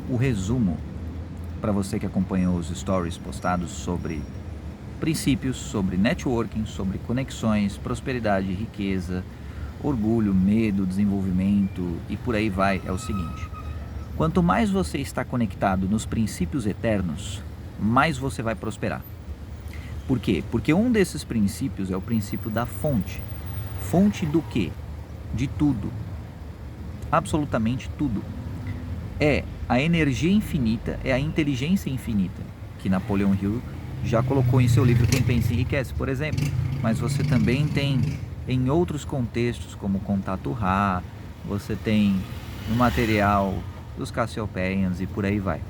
o resumo para você que acompanhou os stories postados sobre princípios, sobre networking, sobre conexões, prosperidade, riqueza, orgulho, medo, desenvolvimento e por aí vai. É o seguinte: quanto mais você está conectado nos princípios eternos, mais você vai prosperar. Por quê? Porque um desses princípios é o princípio da fonte. Fonte do quê? De tudo. Absolutamente tudo. É a energia infinita, é a inteligência infinita, que Napoleon Hill já colocou em seu livro Quem Pensa Enriquece, por exemplo. Mas você também tem em outros contextos, como Contato Ra, você tem no material dos Cassiopeians e por aí vai,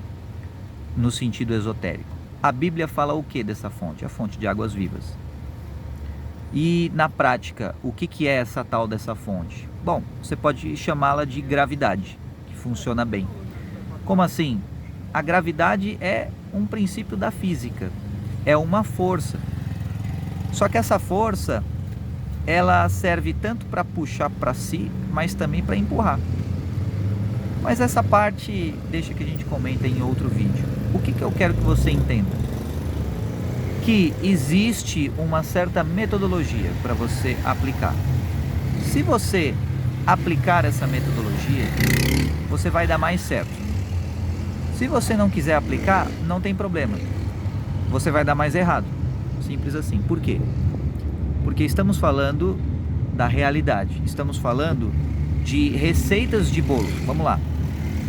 no sentido esotérico. A Bíblia fala o que dessa fonte? A fonte de águas vivas. E na prática, o que é essa tal dessa fonte? Bom, você pode chamá-la de gravidade, que funciona bem. Como assim? A gravidade é um princípio da física, é uma força. Só que essa força, ela serve tanto para puxar para si, mas também para empurrar. Mas essa parte deixa que a gente comenta em outro vídeo. O que eu quero que você entenda? Que existe uma certa metodologia para você aplicar. Se você aplicar essa metodologia, você vai dar mais certo. Se você não quiser aplicar, não tem problema. Você vai dar mais errado. Simples assim. Por quê? Porque estamos falando da realidade. Estamos falando de receitas de bolo. Vamos lá.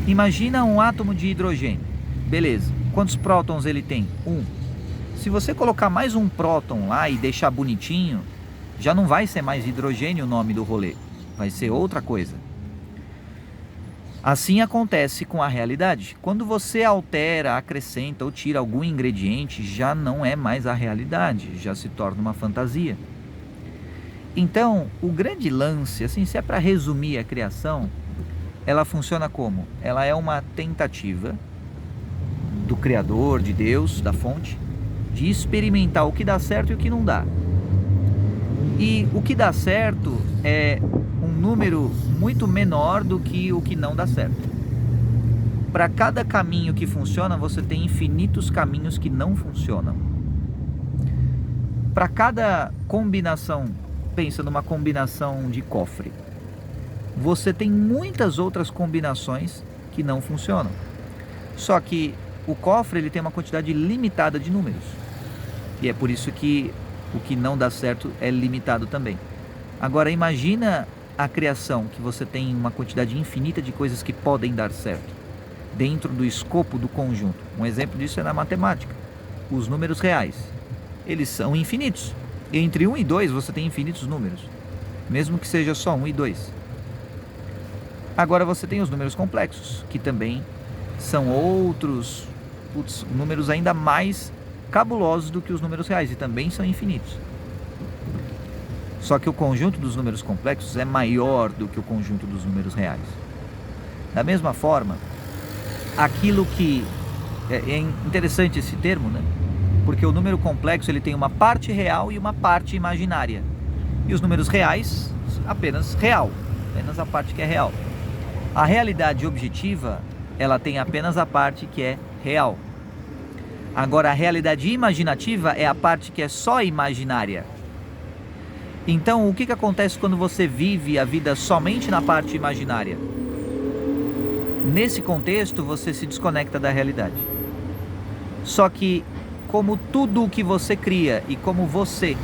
Imagina um átomo de hidrogênio. Beleza. Quantos prótons ele tem? 1. Se você colocar mais um próton lá e deixar bonitinho, já não vai ser mais hidrogênio o nome do rolê. Vai ser outra coisa. Assim acontece com a realidade. Quando você altera, acrescenta ou tira algum ingrediente, já não é mais a realidade, já se torna uma fantasia. Então, o grande lance, assim, se é para resumir a criação, ela funciona como? Ela é uma tentativa do Criador, de Deus, da fonte, de experimentar o que dá certo e o que não dá. E o que dá certo é um número muito menor do que o que não dá certo. Para cada caminho que funciona, você tem infinitos caminhos que não funcionam. Para cada combinação, pensa numa combinação de cofre, você tem muitas outras combinações que não funcionam. Só que o cofre ele tem uma quantidade limitada de números. E é por isso que o que não dá certo é limitado também. Agora imagina a criação, que você tem uma quantidade infinita de coisas que podem dar certo dentro do escopo do conjunto. Um exemplo disso é na matemática. Os números reais, eles são infinitos. Entre 1 e 2 você tem infinitos números, mesmo que seja só 1 e 2. Agora você tem os números complexos, que também são outros números ainda mais cabulosos do que os números reais e também são infinitos. Só que o conjunto dos números complexos é maior do que o conjunto dos números reais. Da mesma forma, aquilo que é interessante esse termo, né? Porque o número complexo ele tem uma parte real e uma parte imaginária. E os números reais, apenas real, apenas a parte que é real. A realidade objetiva, ela tem apenas a parte que é real. Agora, a realidade imaginativa é a parte que é só imaginária. Então, o que acontece quando você vive a vida somente na parte imaginária? Nesse contexto, você se desconecta da realidade. Só que, como tudo o que você cria e como você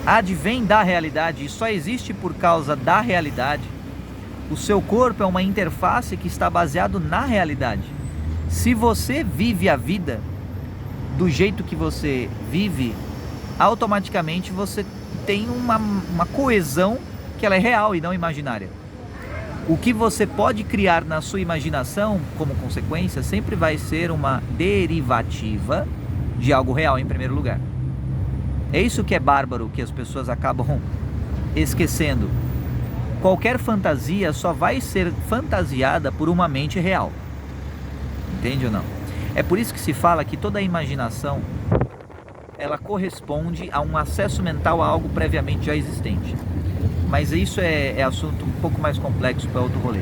advém da realidade e só existe por causa da realidade, o seu corpo é uma interface que está baseado na realidade. Se você vive a vida do jeito que você vive, automaticamente você tem uma coesão que ela é real e não imaginária. O que você pode criar na sua imaginação, como consequência, sempre vai ser uma derivativa de algo real em primeiro lugar. É isso que é bárbaro, que as pessoas acabam esquecendo. Qualquer fantasia só vai ser fantasiada por uma mente real. Entende ou não? É por isso que se fala que toda a imaginação ela corresponde a um acesso mental a algo previamente já existente. Mas isso é assunto um pouco mais complexo para outro rolê.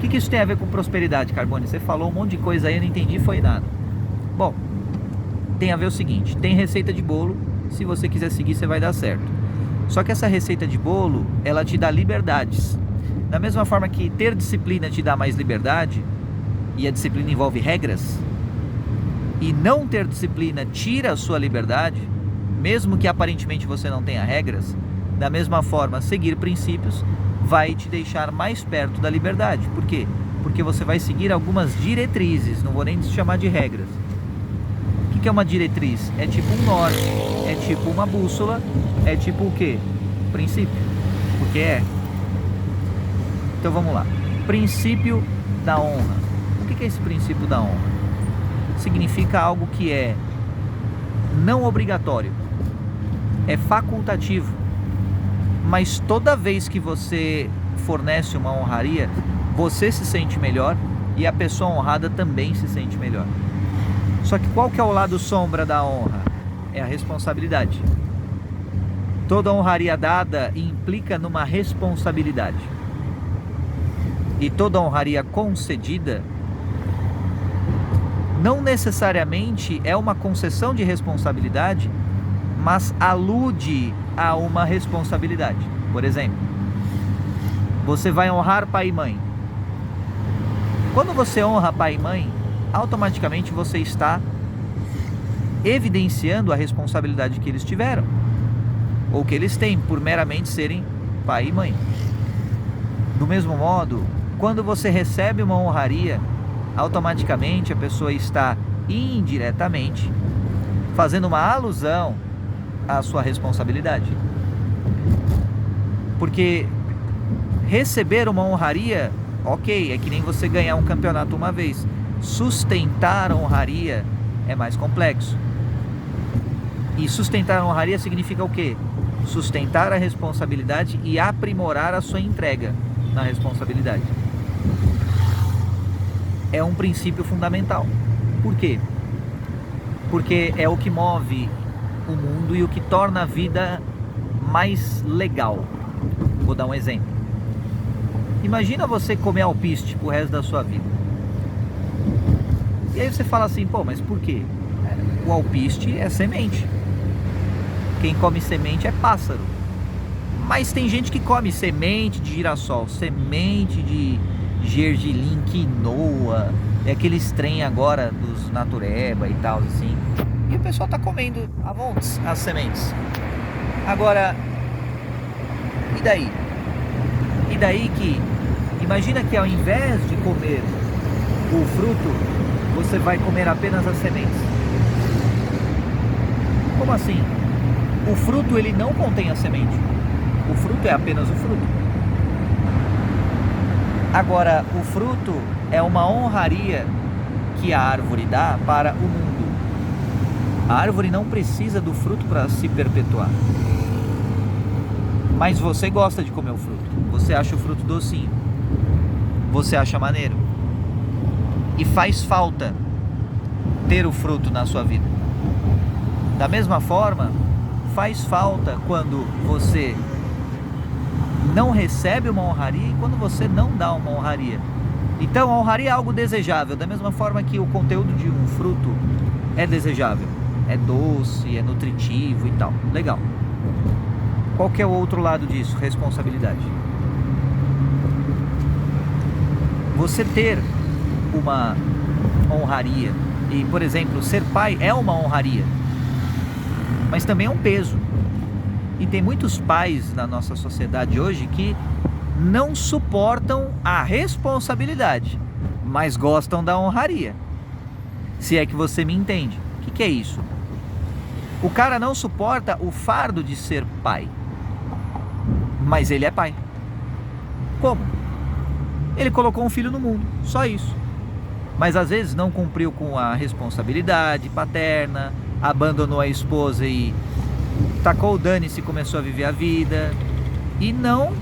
O que isso tem a ver com prosperidade, Carbone? Você falou um monte de coisa aí, eu não entendi, foi nada. Bom, tem a ver o seguinte, tem receita de bolo, se você quiser seguir, você vai dar certo. Só que essa receita de bolo, ela te dá liberdades. Da mesma forma que ter disciplina te dá mais liberdade, e a disciplina envolve regras, e não ter disciplina tira a sua liberdade, mesmo que aparentemente você não tenha regras, da mesma forma, seguir princípios vai te deixar mais perto da liberdade. Por quê? Porque você vai seguir algumas diretrizes, não vou nem chamar de regras. O que é uma diretriz? É tipo um norte, é tipo uma bússola, é tipo o quê? Princípio, porque é. Então vamos lá. Princípio da honra. O que é esse princípio da honra? Significa algo que é não obrigatório, é facultativo, mas toda vez que você fornece uma honraria, você se sente melhor e a pessoa honrada também se sente melhor. Só que qual que é o lado sombra da honra? É a responsabilidade. Toda honraria dada implica numa responsabilidade. E toda honraria concedida não necessariamente é uma concessão de responsabilidade, mas alude a uma responsabilidade. Por exemplo, você vai honrar pai e mãe. Quando você honra pai e mãe, automaticamente você está evidenciando a responsabilidade que eles tiveram, ou que eles têm por meramente serem pai e mãe. Do mesmo modo, quando você recebe uma honraria, automaticamente a pessoa está indiretamente fazendo uma alusão à sua responsabilidade. Porque receber uma honraria, ok, é que nem você ganhar um campeonato uma vez. Sustentar a honraria é mais complexo. E sustentar a honraria significa o quê? Sustentar a responsabilidade e aprimorar a sua entrega na responsabilidade. É um princípio fundamental. Por quê? Porque é o que move o mundo e o que torna a vida mais legal. Vou dar um exemplo. Imagina você comer alpiste pro resto da sua vida. E aí você fala assim, pô, mas por quê? O alpiste é semente. Quem come semente é pássaro. Mas tem gente que come semente de girassol, semente de gergelim, quinoa, é aqueles trem agora dos natureba e tal assim. E o pessoal tá comendo à vontade as sementes. Agora, e daí? E daí que, imagina que ao invés de comer o fruto, você vai comer apenas as sementes. Como assim? O fruto ele não contém a semente. O fruto é apenas o fruto. Agora, o fruto é uma honraria que a árvore dá para o mundo. A árvore não precisa do fruto para se perpetuar. Mas você gosta de comer o fruto. Você acha o fruto docinho. Você acha maneiro. E faz falta ter o fruto na sua vida. Da mesma forma, faz falta quando você não recebe uma honraria e quando você não dá uma honraria. Então a honraria é algo desejável, da mesma forma que o conteúdo de um fruto é desejável, é doce, é nutritivo e tal, legal. Qual que é o outro lado disso? Responsabilidade. Você ter uma honraria, e por exemplo, ser pai é uma honraria, mas também é um peso. E tem muitos pais na nossa sociedade hoje que não suportam a responsabilidade, mas gostam da honraria. Se é que você me entende. O que é isso? O cara não suporta o fardo de ser pai, mas ele é pai. Como? Ele colocou um filho no mundo, só isso. Mas às vezes não cumpriu com a responsabilidade paterna, abandonou a esposa e tacou o dane-se e começou a viver a vida e não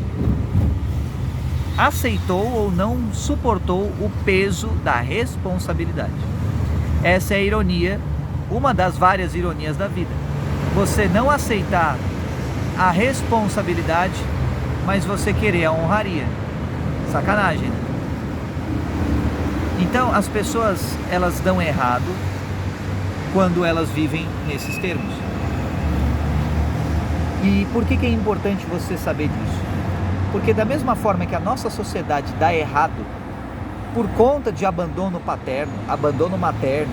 aceitou ou não suportou o peso da responsabilidade. Essa é a ironia, uma das várias ironias da vida. Você não aceitar a responsabilidade, mas você querer a honraria. Sacanagem, né? Então as pessoas, elas dão errado quando elas vivem nesses termos. E por que é importante você saber disso? Porque da mesma forma que a nossa sociedade dá errado por conta de abandono paterno, abandono materno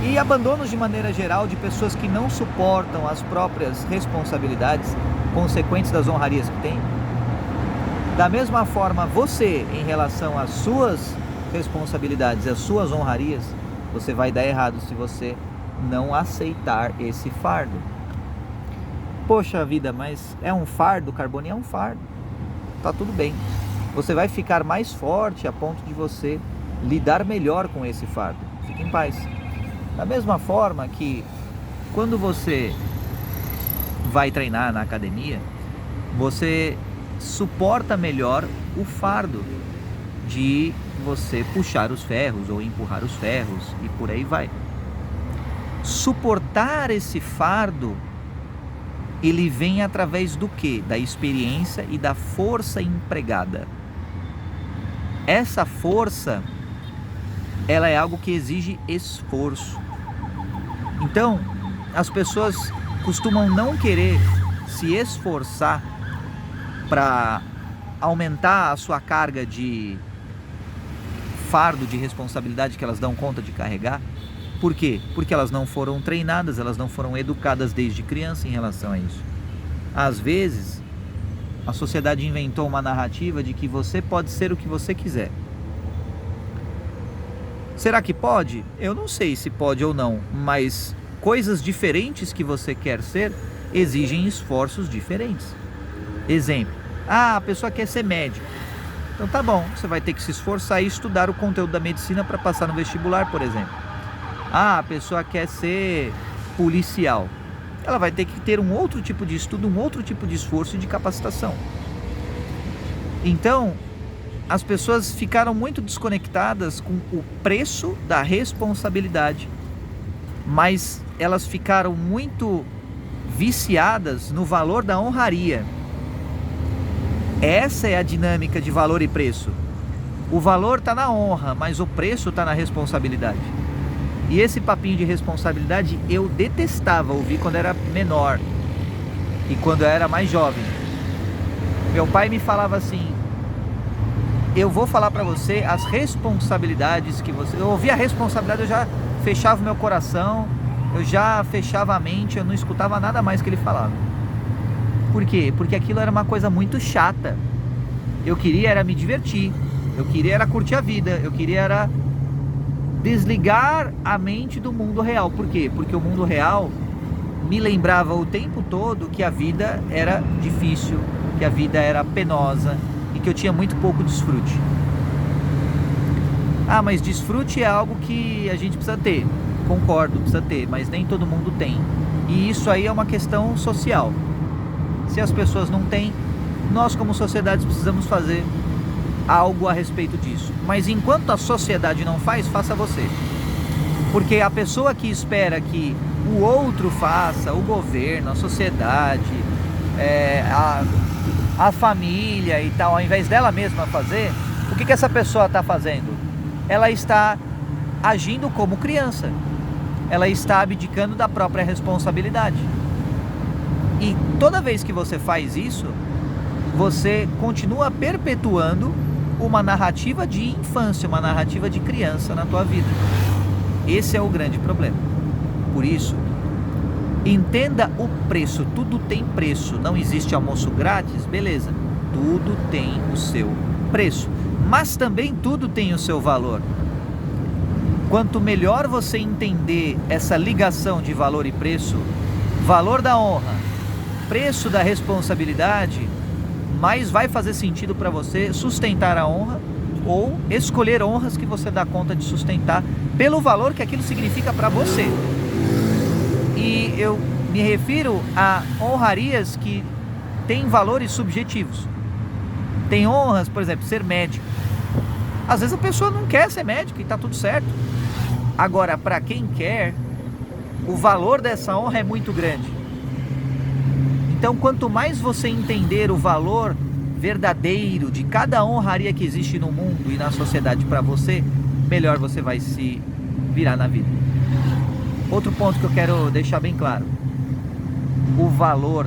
e abandonos de maneira geral de pessoas que não suportam as próprias responsabilidades consequentes das honrarias que tem, da mesma forma você, em relação às suas responsabilidades, às suas honrarias, você vai dar errado se você não aceitar esse fardo. Poxa vida, mas é um fardo, Carbone? É um fardo. Tá tudo bem. Você vai ficar mais forte a ponto de você lidar melhor com esse fardo. Fique em paz. Da mesma forma que quando você vai treinar na academia, você suporta melhor o fardo de você puxar os ferros ou empurrar os ferros e por aí vai. Suportar esse fardo, ele vem através do quê? Da experiência e da força empregada. Essa força, ela é algo que exige esforço. Então, as pessoas costumam não querer se esforçar para aumentar a sua carga de fardo, de responsabilidade que elas dão conta de carregar. Por quê? Porque elas não foram treinadas, elas não foram educadas desde criança em relação a isso. Às vezes, a sociedade inventou uma narrativa de que você pode ser o que você quiser. Será que pode? Eu não sei se pode ou não, mas coisas diferentes que você quer ser exigem esforços diferentes. Exemplo, a pessoa quer ser médico. Então tá bom, você vai ter que se esforçar e estudar o conteúdo da medicina para passar no vestibular, por exemplo. A pessoa quer ser policial. Ela vai ter que ter um outro tipo de estudo, um outro tipo de esforço e de capacitação. Então, as pessoas ficaram muito desconectadas com o preço da responsabilidade, mas elas ficaram muito viciadas no valor da honraria. Essa é a dinâmica de valor e preço. O valor está na honra, mas o preço está na responsabilidade. E esse papinho de responsabilidade eu detestava ouvir quando era menor e quando eu era mais jovem. Meu pai me falava assim: eu vou falar para você as responsabilidades que você... Eu ouvia a responsabilidade, eu já fechava o meu coração, eu já fechava a mente, eu não escutava nada mais que ele falava. Por quê? Porque aquilo era uma coisa muito chata. Eu queria era me divertir, eu queria era curtir a vida, eu queria era desligar a mente do mundo real. Por quê? Porque o mundo real me lembrava o tempo todo que a vida era difícil, que a vida era penosa e que eu tinha muito pouco desfrute. Ah, mas desfrute é algo que a gente precisa ter. Concordo, precisa ter, mas nem todo mundo tem. E isso aí é uma questão social. Se as pessoas não têm, nós como sociedade precisamos fazer algo a respeito disso. Mas enquanto a sociedade não faz, faça você. Porque a pessoa que espera que o outro faça, o governo, a sociedade, a família e tal, ao invés dela mesma fazer, o que essa pessoa está fazendo? Ela está agindo como criança. Ela está abdicando da própria responsabilidade. E toda vez que você faz isso, você continua perpetuando uma narrativa de infância, uma narrativa de criança na tua vida. Esse é o grande problema. Por isso, entenda o preço. Tudo tem preço. Não existe almoço grátis, beleza. Tudo tem o seu preço. Mas também tudo tem o seu valor. Quanto melhor você entender essa ligação de valor e preço, valor da honra, preço da responsabilidade, mais vai fazer sentido para você sustentar a honra ou escolher honras que você dá conta de sustentar pelo valor que aquilo significa para você. E eu me refiro a honrarias que têm valores subjetivos. Tem honras, por exemplo, ser médico. Às vezes a pessoa não quer ser médico e está tudo certo. Agora, para quem quer, o valor dessa honra é muito grande. Então, quanto mais você entender o valor verdadeiro de cada honraria que existe no mundo e na sociedade para você, melhor você vai se virar na vida. Outro ponto que eu quero deixar bem claro: o valor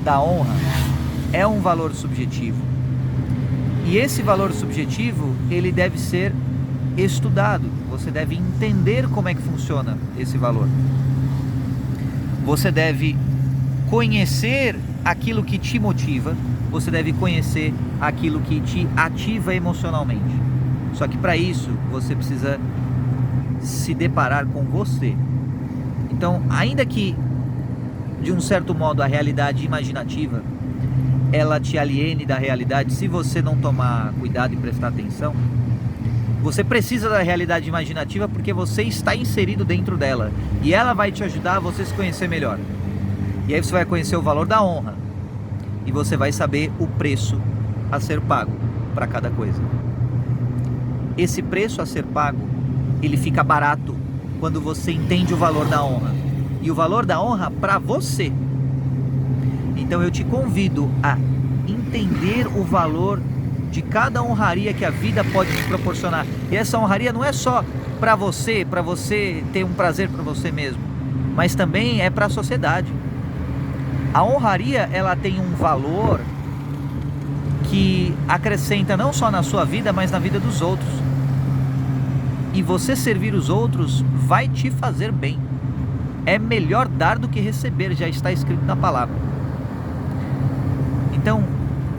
da honra é um valor subjetivo. E esse valor subjetivo, ele deve ser estudado. Você deve entender como é que funciona esse valor. Você deve conhecer aquilo que te motiva, você deve conhecer aquilo que te ativa emocionalmente. Só que para isso, você precisa se deparar com você. Então, ainda que de um certo modo a realidade imaginativa ela te aliene da realidade, se você não tomar cuidado e prestar atenção, você precisa da realidade imaginativa porque você está inserido dentro dela e ela vai te ajudar a você se conhecer melhor. E aí você vai conhecer o valor da honra e você vai saber o preço a ser pago para cada coisa. Esse preço a ser pago, ele fica barato quando você entende o valor da honra, e o valor da honra para você. Então eu te convido a entender o valor de cada honraria que a vida pode te proporcionar. E essa honraria não é só para você ter um prazer para você mesmo, mas também é para a sociedade. A honraria, ela tem um valor que acrescenta não só na sua vida, mas na vida dos outros. E você servir os outros vai te fazer bem. É melhor dar do que receber, já está escrito na palavra. Então,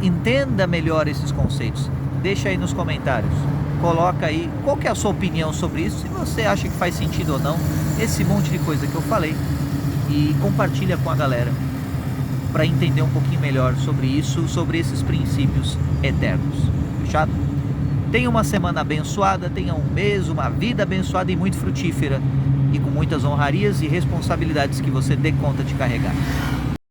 entenda melhor esses conceitos. Deixa aí nos comentários. Coloca aí qual que é a sua opinião sobre isso, se você acha que faz sentido ou não, esse monte de coisa que eu falei. E compartilha com a galera, para entender um pouquinho melhor sobre isso, sobre esses princípios eternos. Fechado? Tenha uma semana abençoada, tenha um mês, uma vida abençoada e muito frutífera, e com muitas honrarias e responsabilidades que você dê conta de carregar.